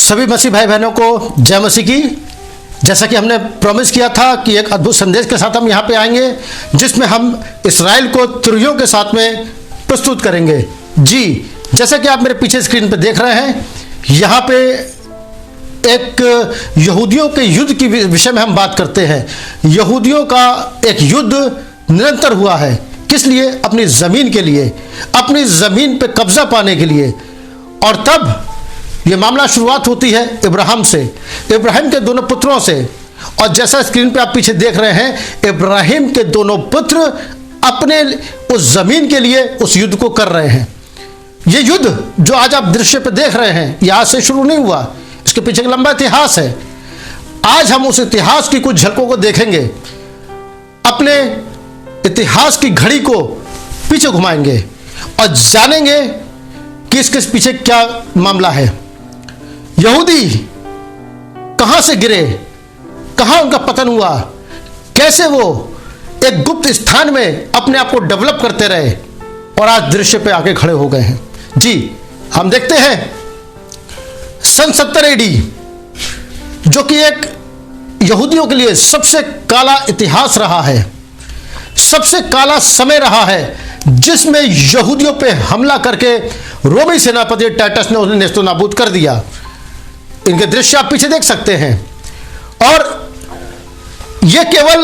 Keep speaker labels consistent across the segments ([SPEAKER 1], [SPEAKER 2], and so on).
[SPEAKER 1] सभी मसीह भाई बहनों को जय मसीह की। जैसा कि हमने प्रॉमिस किया था कि एक अद्भुत संदेश के साथ हम यहाँ पे आएंगे जिसमें हम इस्राएल को तुरहियों के साथ में प्रस्तुत करेंगे। जी, जैसा कि आप मेरे पीछे स्क्रीन पे देख रहे हैं, यहाँ पे एक यहूदियों के युद्ध के विषय में हम बात करते हैं। यहूदियों का एक युद्ध निरंतर हुआ है। किस लिए? अपनी ज़मीन के लिए, अपनी ज़मीन पे कब्जा पाने के लिए। और तब ये मामला शुरुआत होती है इब्राहिम से, इब्राहिम के दोनों पुत्रों से। और जैसा स्क्रीन पे आप पीछे देख रहे हैं, इब्राहिम के दोनों पुत्र अपने उस ज़मीन के लिए उस युद्ध को कर रहे हैं। ये युद्ध जो आज आप दृश्य पे देख रहे हैं, ये आज से शुरू नहीं हुआ, इसके पीछे एक लंबा इतिहास है। आज हम उस इतिहास की कुछ झलकों को देखेंगे, अपने इतिहास की घड़ी को पीछे घुमाएंगे और जानेंगे कि इसके पीछे क्या मामला है। यहूदी कहां से गिरे, कहां उनका पतन हुआ, कैसे वो एक गुप्त स्थान में अपने आप को डेवलप करते रहे और आज दृश्य पे आके खड़े हो गए हैं। जी, हम देखते हैं सन 70 AD, जो कि एक यहूदियों के लिए सबसे काला इतिहास रहा है, सबसे काला समय रहा है, जिसमें यहूदियों पे हमला करके रोमी सेनापति टाइटस ने उन्हें नेस्तनाबूद कर दिया। इनके दृश्य आप पीछे देख सकते हैं। और यह केवल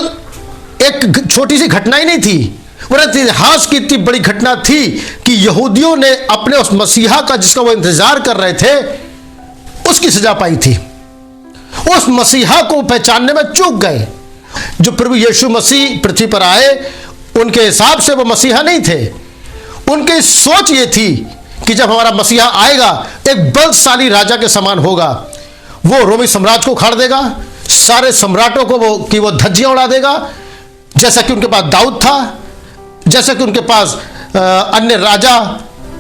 [SPEAKER 1] एक छोटी सी घटना ही नहीं थी, वह इतिहास की इतनी बड़ी घटना थी कि यहूदियों ने अपने उस मसीहा का जिसका वो इंतजार कर रहे थे, उसकी सजा पाई थी। उस मसीहा को पहचानने में चूक गए। जो प्रभु यीशु मसीह पृथ्वी पर आए, उनके हिसाब से वो मसीहा नहीं थे। उनकी सोच ये थी कि जब हमारा मसीहा आएगा, एक बलशाली राजा के समान होगा। वो रोमी साम्राज्य को उखाड़ देगा, सारे सम्राटों को वो धज्जियां उड़ा देगा, जैसा कि उनके पास दाऊद था, जैसा कि उनके पास अन्य राजा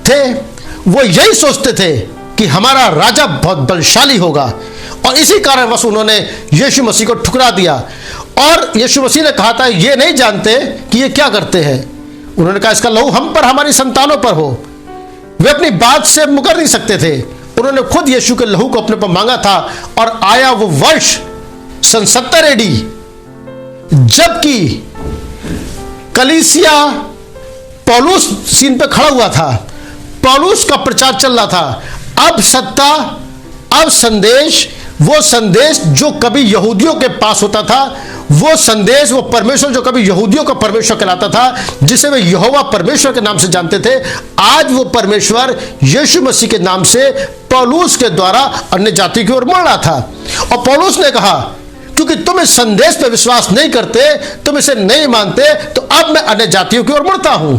[SPEAKER 1] थे। वो यही सोचते थे कि हमारा राजा बहुत बलशाली होगा। और इसी कारणवश उन्होंने यीशु मसीह को ठुकरा दिया। और यीशु मसीह ने कहा था, ये नहीं जानते कि ये क्या करते हैं। उन्होंने कहा, इसका लहू हम पर, हमारी संतानों पर हो। वे अपनी बात से मुकर नहीं सकते थे। उन्होंने खुद यीशु के लहू को अपने पर मांगा था। और आया वो वर्ष सन 70 AD, जबकि कलीसिया पौलुस सीन पे खड़ा हुआ था, पौलुस का प्रचार चल रहा था। अब सत्ता, अब संदेश, वो संदेश जो कभी यहूदियों के पास होता था, वो संदेश, वो परमेश्वर जो कभी यहूदियों का परमेश्वर कहलाता था, जिसे वे यहोवा परमेश्वर के नाम से जानते थे, आज वो परमेश्वर यीशु मसीह के नाम से पौलुस के द्वारा अन्य जाति की ओर मुड़ रहा था। और पौलुस ने कहा, क्योंकि तुम इस संदेश पे विश्वास नहीं करते, तुम इसे नहीं मानते, तो अब मैं अन्य जातियों की ओर मुड़ता हूं।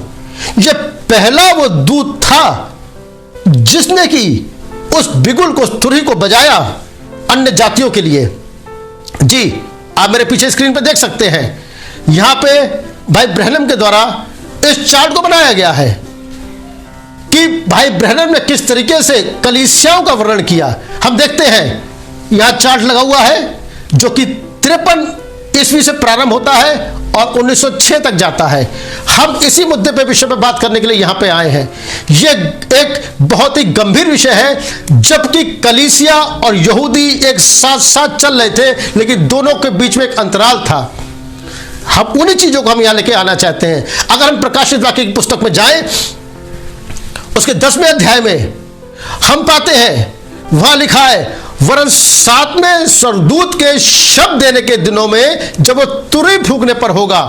[SPEAKER 1] यह पहला वो दूत था जिसने कि उस बिगुल को, उस तुरही को बजाया अन्य जातियों के लिए। जी, आप मेरे पीछे स्क्रीन पे देख सकते हैं, यहां पे भाई ब्रहनम के द्वारा इस चार्ट को बनाया गया है कि भाई ब्रहनम ने किस तरीके से कलीसियाओं का वर्णन किया। हम देखते हैं यहां चार्ट लगा हुआ है, जो कि 53 ईस्वी से प्रारंभ होता है और 1906 तक जाता है। हम इसी मुद्दे पे विषय पे बात करने के लिए यहां पे आए हैं। यह एक बहुत ही गंभीर विषय है, जबकि कलीसिया और यहूदी एक साथ साथ चल रहे थे, लेकिन दोनों के बीच में एक अंतराल था। हम उन्हीं चीजों को हम यहां लेके आना चाहते हैं। अगर हम प्रकाशित वाक्य की पुस्तक में जाएं, उसके 10वें अध्याय में हम पाते हैं, वहां लिखा है, वरन 7वें स्वर्गदूत के शब्द देने के दिनों में जब वो तुरही फूंकने पर होगा,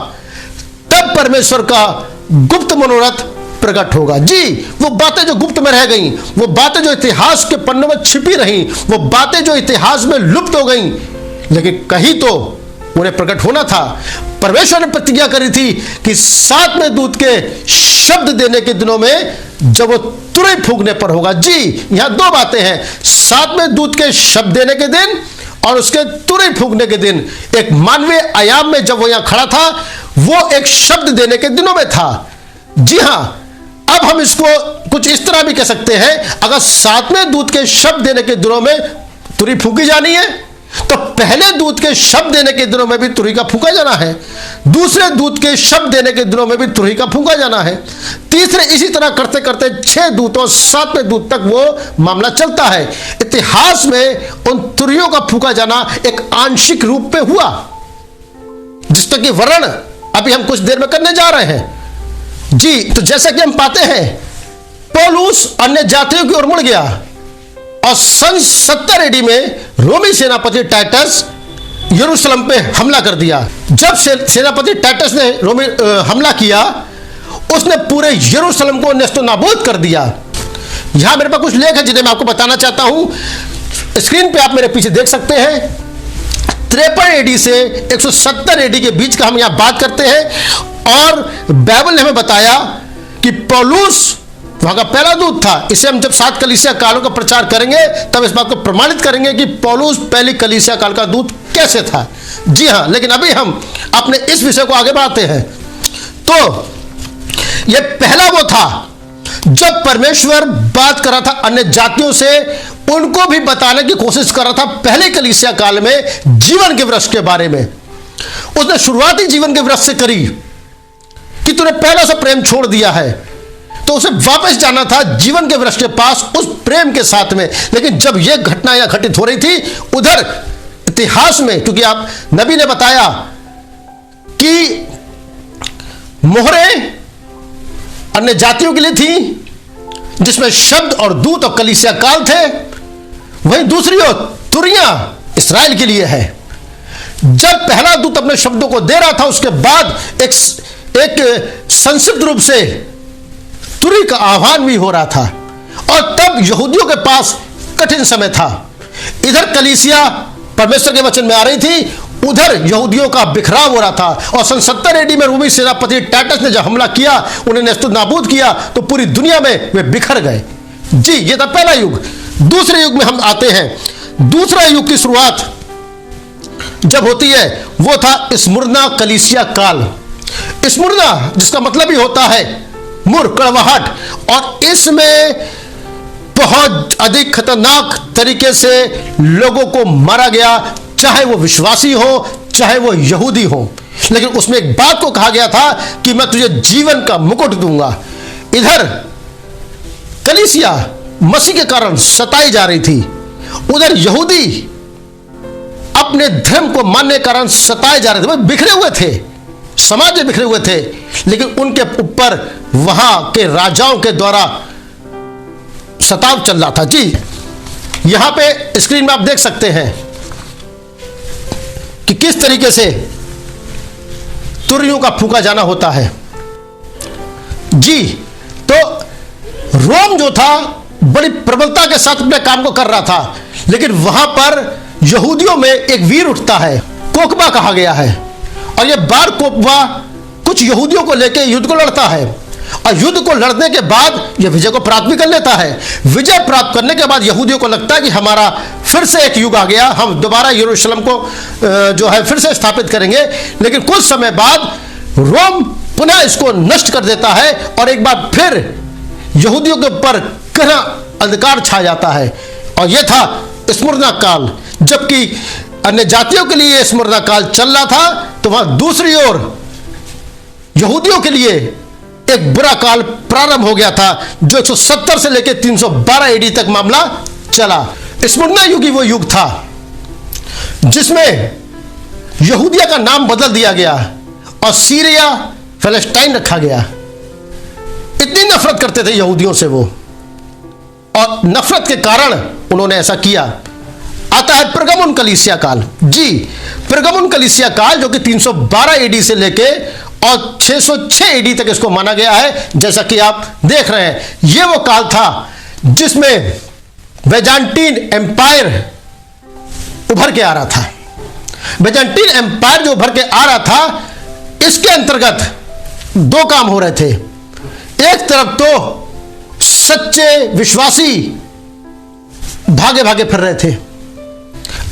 [SPEAKER 1] तब परमेश्वर का गुप्त मनोरथ प्रकट होगा। जी, वो बातें जो गुप्त में रह गई, वो बातें जो इतिहास के पन्नों में छिपी रही, वो बातें जो इतिहास में लुप्त हो गई, लेकिन कहीं तो उन्हें प्रकट होना था। परमेश्वर ने प्रतिज्ञा करी थी कि 7वें दूत के शब्द देने के दिनों में जब वो तुरही फूंकने पर होगा। जी, यहां दो बातें हैं, 7वें दूत के शब्द देने के दिन और उसके तुरही फूंकने के दिन। एक मानवीय आयाम में जब वो यहां खड़ा था, वो एक शब्द देने के दिनों में था। जी हां, अब हम इसको कुछ इस तरह भी कह सकते हैं, अगर 7वें दूत के शब्द देने के दिनों में तुरही फूंकी जानी है, तो पहले दूत के शब्द देने के दिनों में भी तुरही का फूंका जाना है, दूसरे दूत के शब्द देने के दिनों में भी तुरही का फूंका जाना है, तीसरे, इसी तरह करते करते 6 दूतों 7वें दूत तक वो मामला चलता है। इतिहास में उन तुरहियों का फूंका जाना एक आंशिक रूप में हुआ, जिसका कि वर्णन अभी हम कुछ देर में करने जा रहे हैं। जी, तो जैसा कि हम पाते हैं, पौलुस अन्य जातियों की ओर मुड़ गया और सन 70 एडी में रोमी सेनापति टाइटस यरूशलेम पे हमला कर दिया। जब सेनापति टाइटस ने हमला किया, उसने पूरे यरूशलेम को नेस्तो नाबूद कर दिया। यहां मेरे पास कुछ लेख है जिन्हें मैं आपको बताना चाहता हूं, स्क्रीन पे आप मेरे पीछे देख सकते हैं। 53 एडी से 170 एडी के बीच का हम यहां बात करते हैं और बाइबल ने हमें बताया कि पौलुस वहां का पहला दूत था। इसे हम जब 7 कलीसिया कालों का प्रचार करेंगे तब इस बात को प्रमाणित करेंगे कि पौलुस पहली कलीसिया काल का दूत कैसे था। जी हां, लेकिन अभी हम अपने इस विषय को आगे बढ़ाते हैं। तो यह पहला वो था जब परमेश्वर बात कर रहा था अन्य जातियों से, उनको भी बताने की कोशिश कर रहा था पहले कलीसिया काल में जीवन के वृक्ष के बारे में। उसने शुरुआती जीवन के वृक्ष से करी कि तूने पहला सा प्रेम छोड़ दिया है, तो उसे वापस जाना था जीवन के वृक्ष के पास उस प्रेम के साथ में। लेकिन जब यह घटना यहां घटित हो रही थी, उधर इतिहास में, क्योंकि आप नबी ने बताया कि मोहरें अन्य जातियों के लिए थी, जिसमें शब्द और दूत और कलीसिया काल थे, वहीं दूसरी ओर तुरहियां इस्राएल के लिए है। जब पहला दूत अपने शब्दों को दे रहा था, उसके बाद एक संक्षिप्त रूप से तुरही का आह्वान भी हो रहा था, और तब यहूदियों के पास कठिन समय था। इधर कलीसिया परमेश्वर के वचन में आ रही थी, उधर यहूदियों का बिखराव हो रहा था। और सन 70 एडी में रोमी सेनापति टाइटस ने जब हमला किया, उन्हें नेस्तु नाबूद किया, तो पूरी दुनिया में वे बिखर गए। जी, ये था पहला युग। दूसरे युग में हम आते हैं। दूसरा युग की शुरुआत जब होती है, वो था स्मुरना कलीसिया काल। स्मुरना जिसका मतलब ही होता है मुर, कड़वाहट, और इसमें बहुत अधिक खतरनाक तरीके से लोगों को मारा गया, चाहे वो विश्वासी हो चाहे वो यहूदी हो। लेकिन उसमें एक बात को कहा गया था कि मैं तुझे जीवन का मुकुट दूंगा। इधर कलीसिया मसीह के कारण सताई जा रही थी, उधर यहूदी अपने धर्म को मानने के कारण सताए जा रहे थे। वे बिखरे हुए थे, समाज में बिखरे हुए थे, लेकिन उनके ऊपर वहां के राजाओं के द्वारा सताव चल रहा था। जी, यहां पे स्क्रीन में आप देख सकते हैं कि किस तरीके से तुरहियों का फूंका जाना होता है। जी, तो रोम जो था बड़ी प्रबलता के साथ अपने काम को कर रहा था, लेकिन वहां पर यहूदियों में एक वीर उठता है, कोकबा कहा गया है, और यह बार कोकबा कुछ यहूदियों को लेकर युद्ध को लड़ता है, और युद्ध को लड़ने के बाद यह विजय को प्राप्त भी कर लेता है। विजय प्राप्त करने के बाद यहूदियों को लगता है कि हमारा फिर से एक युग आ गया, हम दोबारा यरूशलेम को जो है फिर से स्थापित करेंगे। लेकिन कुछ समय बाद रोम पुनः इसको नष्ट कर देता है, और एक बार फिर यहूदियों के ऊपर गहरा अंधकार छा जाता है, और यह था स्मुरना काल। जबकि अन्य जातियों के लिए स्मुरना काल चल रहा था, तो वहां दूसरी ओर यहूदियों के लिए एक बुरा काल प्रारंभ हो गया था, जो 170 से लेकर 312 एडी तक मामला चला। स्मुरना युग ही वो युग था जिसमें यहूदिया का नाम बदल दिया गया और सीरिया फिलिस्तीन रखा गया। इतनी नफरत करते थे यहूदियों से वो, और नफरत के कारण उन्होंने ऐसा किया। आता है परगमुन कलीसिया काल। जी, परगमुन कलीसिया काल जो कि 312 एडी से लेके और 606 एडी तक इसको माना गया है, जैसा कि आप देख रहे हैं। यह वो काल था जिसमें बेजांटीन एम्पायर उभर के आ रहा था। बेजांटीन एम्पायर जो उभर के आ रहा था, इसके अंतर्गत दो काम हो रहे थे। एक तरफ तो सच्चे विश्वासी भागे भागे फिर रहे थे,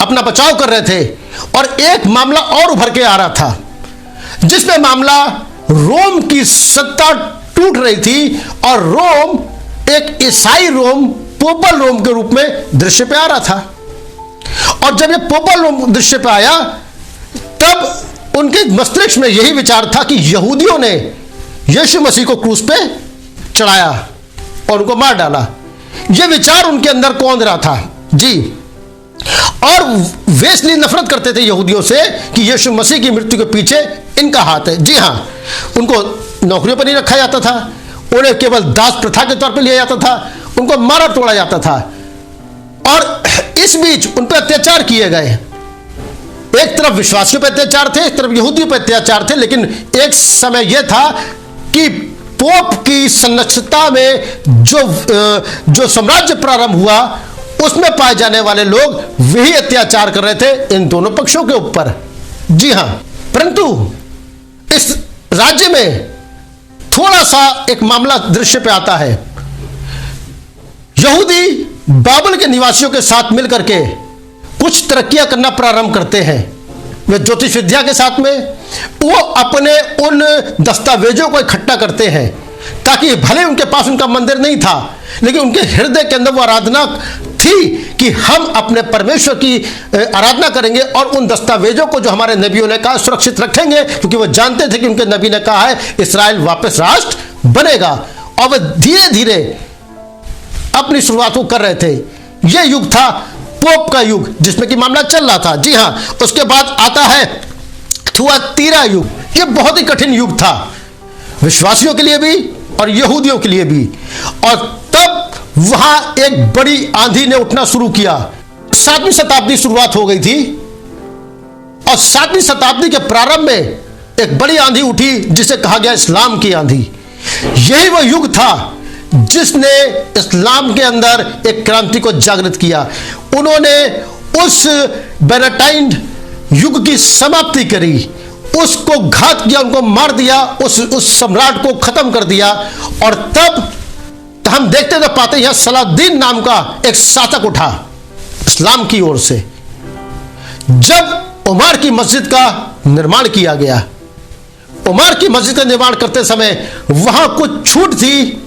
[SPEAKER 1] अपना बचाव कर रहे थे, और एक मामला और उभर के आ रहा था जिसमें मामला रोम की सत्ता टूट रही थी, और रोम एक ईसाई रोम, पोपल रोम के रूप में दृश्य पे आ रहा था। और जब ये पोपल दृश्य पे आया, तब उनके मस्तिष्क में यही विचार था कि यहूदियों ने यीशु मसीह को क्रूस पे चढ़ाया और उनको मार डाला। यह विचार उनके अंदर कौंध रहा था जी। और वे इसलिए नफरत करते थे यहूदियों से कि यीशु मसीह की मृत्यु के पीछे इनका हाथ है। जी हाँ, उनको नौकरियों पर नहीं रखा जाता था, उन्हें केवल दास प्रथा के तौर पर लिया जाता था, उनको मारा तोड़ा जाता था। और इस बीच उन पर अत्याचार किए गए। एक तरफ विश्वासियों पर अत्याचार थे, एक तरफ यहूदियों पर अत्याचार थे। लेकिन एक समय यह था कि पोप की संरक्षता में जो साम्राज्य प्रारंभ हुआ, उसमें पाए जाने वाले लोग वही अत्याचार कर रहे थे इन दोनों पक्षों के ऊपर। जी हां, परंतु इस राज्य में थोड़ा सा एक मामला दृश्य पे आता है। यहूदी बाबल के निवासियों के साथ मिलकर के कुछ तरक्कियां करना प्रारंभ करते हैं। वे ज्योतिष विद्या के साथ में वो अपने उन दस्तावेजों को इकट्ठा करते हैं, ताकि भले उनके पास उनका मंदिर नहीं था, लेकिन उनके हृदय के अंदर वो आराधना थी कि हम अपने परमेश्वर की आराधना करेंगे और उन दस्तावेजों को जो हमारे नबियों ने कहा सुरक्षित रखेंगे, क्योंकि वो जानते थे कि उनके नबी ने कहा है इस्राएल वापस राष्ट्र बनेगा। और वे धीरे धीरे अपनी शुरुआत को कर रहे थे। यह युग था पोप का युग, जिसमें कि मामला चल रहा था। जी हाँ, उसके बाद आता है थुआतीरा युग। यह बहुत ही कठिन युग था, विश्वासियों के लिए भी और यहूदियों के लिए भी। और तब वहां एक बड़ी आंधी ने उठना शुरू किया। 7वीं शताब्दी शुरुआत हो गई थी और 7वीं शताब्दी के प्रारंभ में एक बड़ी आंधी उठी जिसे कहा गया इस्लाम की आंधी। यही वह युग था जिसने इस्लाम के अंदर एक क्रांति को जागृत किया। उन्होंने उस बेनेटाइन युग की समाप्ति करी, उसको घात किया, उनको मार दिया, उस सम्राट को खत्म कर दिया। और तब हम देखते तो पाते हैं सलाउद्दीन नाम का एक शासक उठा इस्लाम की ओर से। जब उमर की मस्जिद का निर्माण किया गया, उमर की मस्जिद का निर्माण करते समय वहां कुछ छूट थी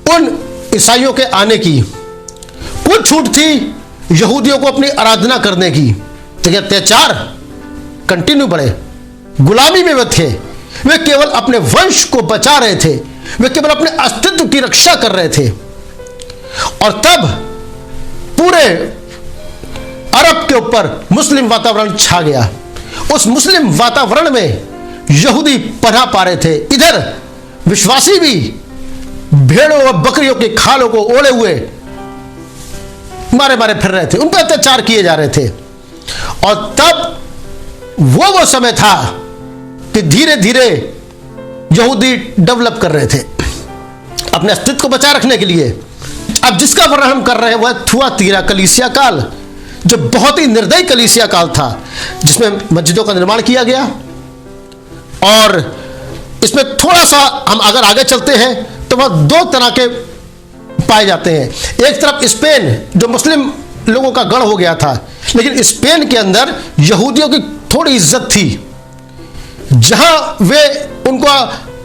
[SPEAKER 1] उन ईसाइयों के आने की, कुछ छूट थी यहूदियों को अपनी आराधना करने की। तो अत्याचार कंटिन्यू बढ़े, गुलामी में वे थे, वे केवल अपने वंश को बचा रहे थे, वे केवल अपने अस्तित्व की रक्षा कर रहे थे। और तब पूरे अरब के ऊपर मुस्लिम वातावरण छा गया। उस मुस्लिम वातावरण में यहूदी पनाह पा रहे थे। इधर विश्वासी भी भेड़ों और बकरियों की खालों को ओढ़े हुए मारे मारे फिर रहे थे, उन पर अत्याचार किए जा रहे थे। और तब वो समय था कि धीरे धीरे यहूदी डेवलप कर रहे थे अपने अस्तित्व को बचाए रखने के लिए। अब जिसका वर्णन हम कर रहे हैं वह थुआतीरा कलीसिया काल, जो बहुत ही निर्दयी कलीसिया काल था, जिसमें मस्जिदों का निर्माण किया गया। और इसमें थोड़ा सा हम अगर आगे चलते हैं तो वह दो तरह के पाए जाते हैं। एक तरफ स्पेन, जो मुस्लिम लोगों का गढ़ हो गया था, लेकिन स्पेन के अंदर यहूदियों की थोड़ी इज्जत थी, जहां वे उनका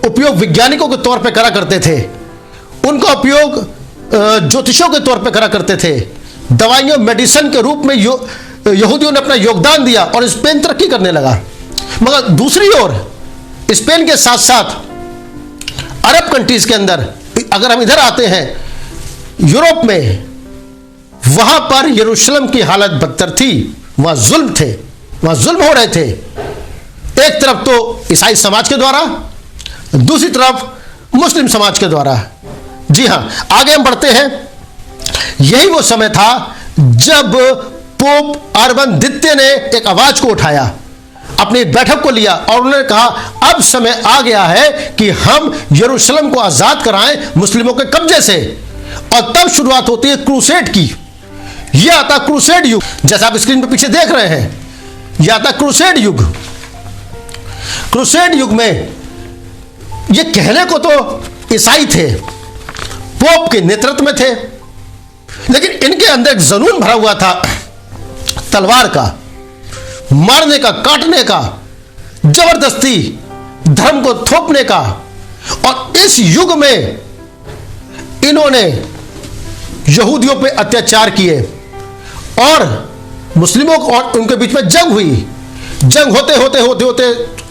[SPEAKER 1] उपयोग वैज्ञानिकों के तौर पे करा करते थे, उनका उपयोग ज्योतिषों के तौर पे करा करते थे, दवाइयों मेडिसिन के रूप में यहूदियों ने अपना योगदान दिया और स्पेन तरक्की करने लगा। मगर दूसरी ओर स्पेन के साथ साथ अरब कंट्रीज के अंदर, अगर हम इधर आते हैं यूरोप में, वहां पर यरूशलेम की हालत बदतर थी। वहां जुल्म थे, वहां जुल्म हो रहे थे, एक तरफ तो ईसाई समाज के द्वारा, दूसरी तरफ मुस्लिम समाज के द्वारा। जी हां, आगे हम बढ़ते हैं। यही वो समय था जब पोप अर्बन द्वितीय ने एक आवाज को उठाया, अपनी बैठक को लिया और उन्होंने कहा अब समय आ गया है कि हम यरूशलेम को आजाद कराएं मुस्लिमों के कब्जे से। और तब शुरुआत होती है क्रूसेड की। यह आता क्रूसेड युग, जैसा आप स्क्रीन पर पीछे देख रहे हैं, यह आता क्रूसेड युग। क्रूसेड युग में ये कहने को तो ईसाई थे, पोप के नेतृत्व में थे, लेकिन इनके अंदर एक जुनून भरा हुआ था तलवार का, मारने का, काटने का, जबरदस्ती धर्म को थोपने का। और इस युग में इन्होंने यहूदियों पे अत्याचार किए और मुस्लिमों और उनके बीच में जंग हुई। जंग होते होते होते होते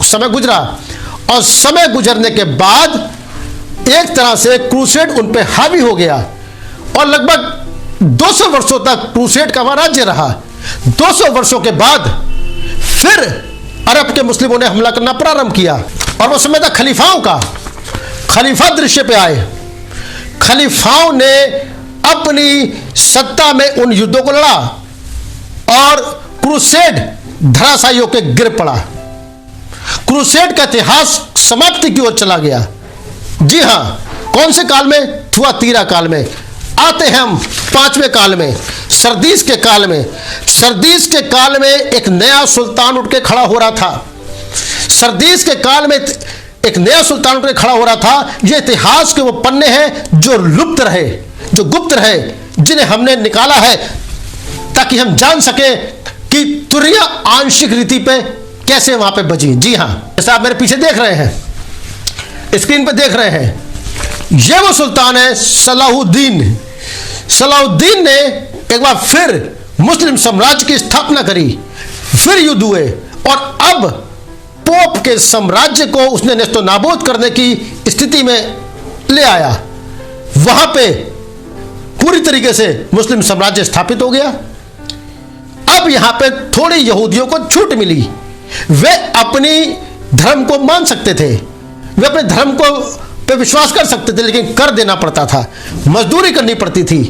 [SPEAKER 1] समय गुजरा, और समय गुजरने के बाद एक तरह से क्रूसेड उन पे हावी हो गया, और लगभग 200 वर्षों तक क्रूसेड का राज्य रहा। 200 वर्षों के बाद फिर अरब के मुस्लिमों ने हमला करना प्रारंभ किया, और वो समय था खलीफाओं का। खलीफा दृश्य पे आए। खलीफाओं ने अपनी सत्ता में उन युद्धों को लड़ा, और क्रूसेड धराशायी के गिर पड़ा। क्रूसेड का इतिहास समाप्ति की ओर चला गया। जी हां, कौन से काल में? थुआतीरा काल में। आते हैं हम 5वें काल में, सरदीस के काल में। सरदीस के काल में एक नया सुल्तान उठ के खड़ा हो रहा था। सरदीस के काल में एक नया सुल्तान उठ के खड़ा हो रहा था। ये इतिहास के वो पन्ने हैं जो लुप्त रहे, जो गुप्त रहे, जिन्हें हमने निकाला है ताकि हम जान सके कि तुरिया आंशिक रीति पे कैसे वहां पे बजी। जी हां, जैसा आप मेरे पीछे देख रहे हैं, स्क्रीन पे देख रहे हैं, ये वो सुल्तान है सलाहुद्दीन। सलाहुद्दीन ने एक बार फिर मुस्लिम साम्राज्य की स्थापना करी। फिर युद्ध हुए, और अब पोप के साम्राज्य को उसने नेस्तो नाबूद करने की स्थिति में ले आया। वहां पे पूरी तरीके से मुस्लिम साम्राज्य स्थापित हो गया। अब यहां पे थोड़ी यहूदियों को छूट मिली। वे अपनी धर्म को मान सकते थे, वे अपने धर्म को पे विश्वास कर सकते थे, लेकिन कर देना पड़ता था, मजदूरी करनी पड़ती थी,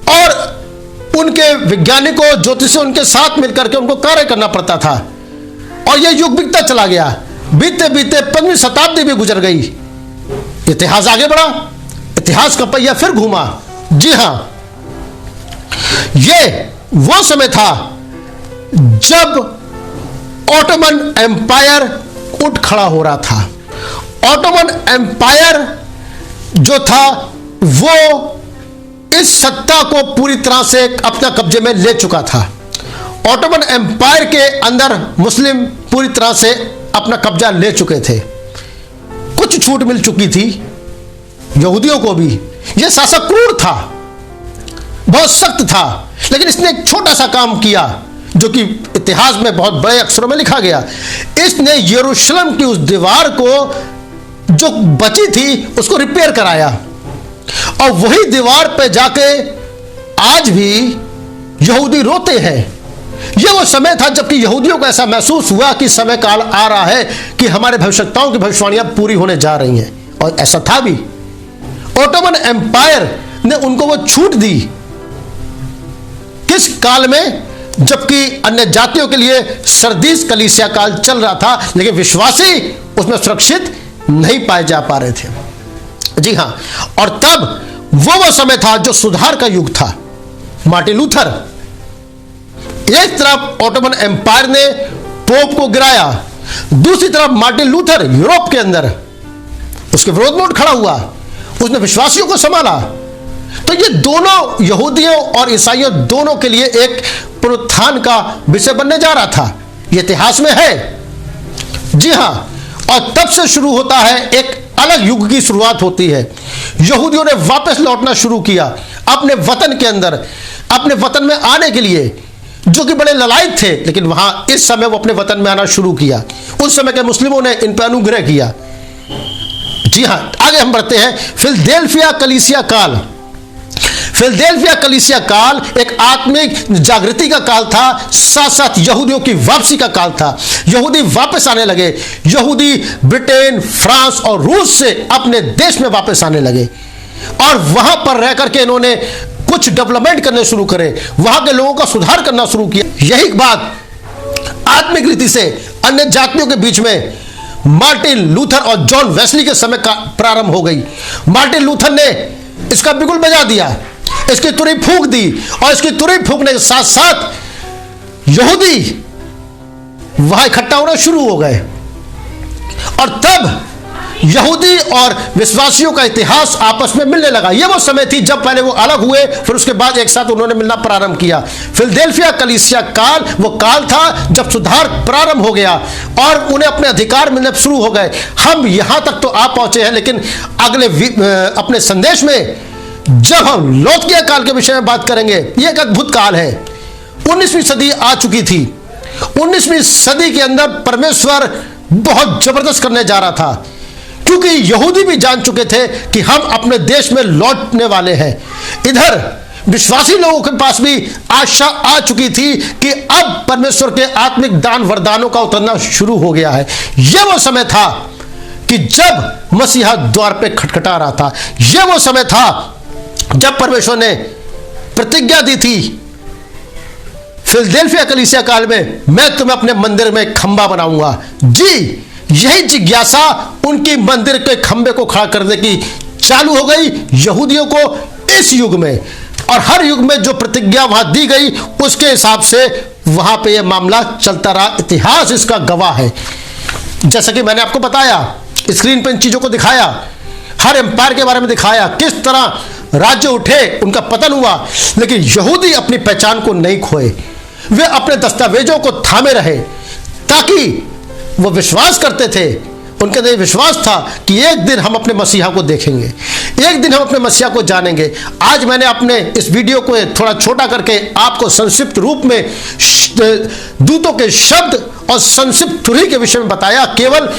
[SPEAKER 1] और उनके वैज्ञानिकों ज्योतिषियों उनके साथ मिलकर के उनको कार्य करना पड़ता था। और यह युग बीतता चला गया। बीते बीते 15वीं शताब्दी भी गुजर गई। इतिहास आगे बढ़ा, इतिहास का पहिया फिर घूमा। जी हां, यह वो समय था जब ऑटोमन एम्पायर उठ खड़ा हो रहा था। ऑटोमन एम्पायर जो था वो इस सत्ता को पूरी तरह से अपना कब्जे में ले चुका था। ऑटोमन एम्पायर के अंदर मुस्लिम पूरी तरह से अपना कब्जा ले चुके थे। कुछ छूट मिल चुकी थी यहूदियों को भी। यह शासक क्रूर था, बहुत सख्त था, लेकिन इसने एक छोटा सा काम किया जो कि इतिहास में बहुत बड़े अक्षरों में लिखा गया। इसने यरूशलेम की उस दीवार को जो बची थी उसको रिपेयर कराया, और वही दीवार पे जाके आज भी यहूदी रोते हैं। यह वो समय था जबकि यहूदियों को ऐसा महसूस हुआ कि समय काल आ रहा है कि हमारे भविष्यताओं की भविष्यवाणियां पूरी होने जा रही हैं, और ऐसा था भी। ऑटोमन एम्पायर ने उनको वो छूट दी। किस काल में? जबकि अन्य जातियों के लिए सरदीस कलीसिया काल चल रहा था, लेकिन विश्वासी उसमें सुरक्षित नहीं पाए जा पा रहे थे। जी हां, और तब वो समय था जो सुधार का युग था। मार्टिन लूथर, एक तरफ ऑटोमन एम्पायर ने पोप को गिराया, दूसरी तरफ मार्टिन लूथर यूरोप के अंदर उसके विरोध में उठ खड़ा हुआ, उसने विश्वासियों को संभाला। तो ये दोनों यहूदियों और ईसाइयों दोनों के लिए एक पुनरुत्थान का विषय बनने जा रहा था। ये इतिहास में है। जी हां, और तब से शुरू होता है, एक अलग युग की शुरुआत होती है। यहूदियों ने वापस लौटना शुरू किया अपने वतन के अंदर, अपने वतन में आने के लिए, जो कि बड़े ललायत थे, लेकिन वहां इस समय वो अपने वतन में आना शुरू किया। उस समय के मुस्लिमों ने इन पर अनुग्रह किया। जी हां, आगे हम बढ़ते हैं। फिलडेल्फिया कलीसिया काल। फिलडेल्फिया कलीसिया काल एक आत्मिक जागृति का काल था, साथ साथ यहूदियों की वापसी का काल था। यहूदी वापस आने लगे। यहूदी ब्रिटेन, फ्रांस और रूस से अपने देश में वापस आने लगे, और वहां पर रह करके इन्होंने कुछ डेवलपमेंट करने शुरू करे, वहां के लोगों का सुधार करना शुरू किया। यही बात आत्मिक रीति से अन्य जातियों के बीच में मार्टिन लूथर और जॉन वेस्ली के समय का प्रारंभ हो गई। मार्टिन लूथर ने इसका बिगुल बजा दिया, इसकी तुरही फूंक दी, और इसकी तुरही फूंकने के साथ साथ यहूदी वहां इकट्ठा होना शुरू हो गए, और तब यहूदी और विश्वासियों का इतिहास आपस में मिलने लगा। यह वो समय थी जब पहले वो अलग हुए, फिर उसके बाद एक साथ उन्होंने मिलना प्रारंभ किया। फिलडेल्फिया कलीसिया काल वो काल था जब सुधार प्रारंभ हो गया और उन्हें अपने अधिकार मिलने शुरू हो गए। हम यहां तक तो आ पहुंचे हैं, लेकिन अगले अपने संदेश में जब हम लौतकिया काल के विषय में बात करेंगे, यह एक अद्भुत काल है। 19वीं सदी आ चुकी थी। 19वीं सदी के अंदर परमेश्वर बहुत जबरदस्त करने जा रहा था, क्योंकि यहूदी भी जान चुके थे कि हम अपने देश में लौटने वाले हैं। इधर विश्वासी लोगों के पास भी आशा आ चुकी थी कि अब परमेश्वर के आत्मिक दान वरदानों का उतरना शुरू हो गया है। यह वो समय था कि जब मसीहा द्वार पे खटखटा रहा था। यह वो समय था जब परमेश्वर ने प्रतिज्ञा दी थी फिलदेल्फिया कलीसिया काल में, मैं तुम्हें अपने मंदिर में खंबा बनाऊंगा। जी, यही जिज्ञासा उनकी मंदिर के खंबे को खड़ा करने की चालू हो गई यहूदियों को इस युग में। और हर युग में जो प्रतिज्ञा वहां दी गई उसके हिसाब से वहां पे यह मामला चलता रहा। इतिहास इसका गवाह है। जैसा कि मैंने आपको बताया, स्क्रीन पर इन चीजों को दिखाया, हर एम्पायर के बारे में दिखाया, किस तरह राज्य उठे, उनका पतन हुआ, लेकिन यहूदी अपनी पहचान को नहीं खोए। वे अपने दस्तावेजों को थामे रहे, ताकि वो विश्वास करते थे, उनके अंदर विश्वास था कि एक दिन हम अपने मसीहा को देखेंगे, एक दिन हम अपने मसीहा को जानेंगे। आज मैंने अपने इस वीडियो को थोड़ा छोटा करके आपको संक्षिप्त रूप में दूतों के शब्द और संक्षिप्त तुरही के विषय में बताया, केवल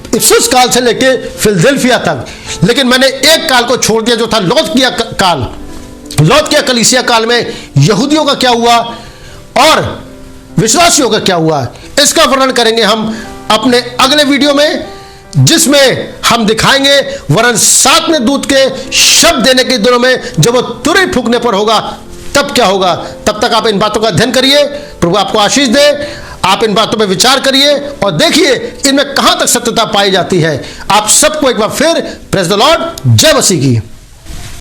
[SPEAKER 1] इफिसुस काल से लेके फिलदेल्फिया तक। लेकिन मैंने एक काल को छोड़ दिया, जो था लौदकिया काल। लौदकिया कलीसिया काल में यहूदियों का क्या हुआ और विश्वासियों का क्या हुआ, इसका वर्णन करेंगे हम अपने अगले वीडियो में, जिसमें हम दिखाएंगे वरन सातवें दूत के शब्द देने के दिनों में जब वो तुरही फूंकने पर होगा तब क्या होगा। तब तक आप इन बातों का अध्ययन करिए। प्रभु आपको आशीष दे। आप इन बातों पर विचार करिए और देखिए इनमें कहां तक सत्यता पाई जाती है। आप सबको एक बार फिर प्रेज़ द लॉर्ड, जय मसीह की।